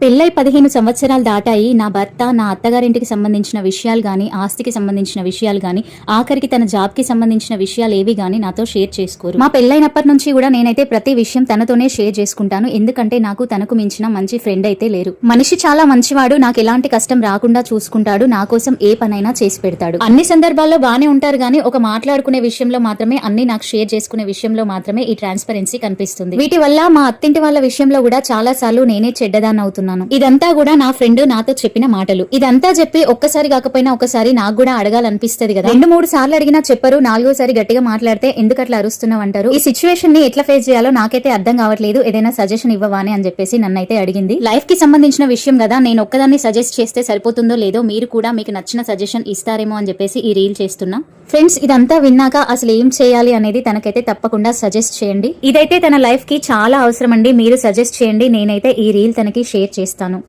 పెళ్ళై 15 సంవత్సరాలు దాటాయి. నా భర్త నా అత్తగారింటికి సంబంధించిన విషయాలు గాని, ఆస్తికి సంబంధించిన విషయాలు గాని, ఆఖరికి తన జాబ్ కి సంబంధించిన విషయాలు ఏవి గాని నాతో షేర్ చేసుకోరు. మా పెళ్ళైనప్పటి నుంచి కూడా నేనైతే ప్రతి విషయం తనతోనే షేర్ చేసుకుంటాను. ఎందుకంటే నాకు తనకు మించిన మంచి ఫ్రెండ్ అయితే లేరు. మనిషి చాలా మంచివాడు. నాకు ఎలాంటి కష్టం రాకుండా చూసుకుంటాడు. నా కోసం ఏ పనైనా చేసి పెడతాడు. అన్ని సందర్భాల్లో బానే ఉంటారు గానీ ఒక మాట్లాడుకునే విషయంలో మాత్రమే, అన్ని నాకు షేర్ చేసుకునే విషయంలో మాత్రమే ఈ ట్రాన్స్పరెన్సీ కనిపిస్తుంది. వీటి వల్ల మా అత్తింటి వాళ్ళ విషయంలో కూడా చాలా సార్లు నేనే చెడ్డదాన్ని అవుతున్నాను. ఇదంతా కూడా నా ఫ్రెండ్ నాతో చెప్పిన మాటలు. ఇదంతా చెప్పి ఒక్కసారి కాకపోయినా ఒకసారి నాకు కూడా అడగాలనిపిస్తది కదా. 2-3 సార్లు అడిగినా చెప్పరు. 4వ సారి గట్టిగా మాట్లాడితే ఎందుకు అట్లా అరుస్తున్నావు అంటారు. ఈ సిచ్యువేషన్ ని ఎట్లా ఫేస్ చేయాలో నాకైతే అర్థం కావట్లేదు. ఏదైనా సజెషన్ ఇవ్వవాని అని చెప్పేసి నన్నైతే అడిగింది. లైఫ్ కి సంబంధించిన విషయం కదా, నేను ఒక్కదాన్ని సజెస్ట్ చేస్తే సరిపోతుందో లేదో మీరు కూడా మీకు నచ్చిన సజెషన్ ఇస్తారేమో అని చెప్పేసి ఈ రీల్ చేస్తున్నా. ఫ్రెండ్స్, ఇదంతా విన్నాక అసలు ఏం చేయాలి అనేది తనకైతే తప్పకుండా సజెస్ట్ చేయండి. ఇదైతే తన లైఫ్ కి చాలా అవసరం అండి. మీరు సజెస్ట్ చేయండి. నేనైతే ఈ రీల్ తనకి షేర్ చేస్తాను.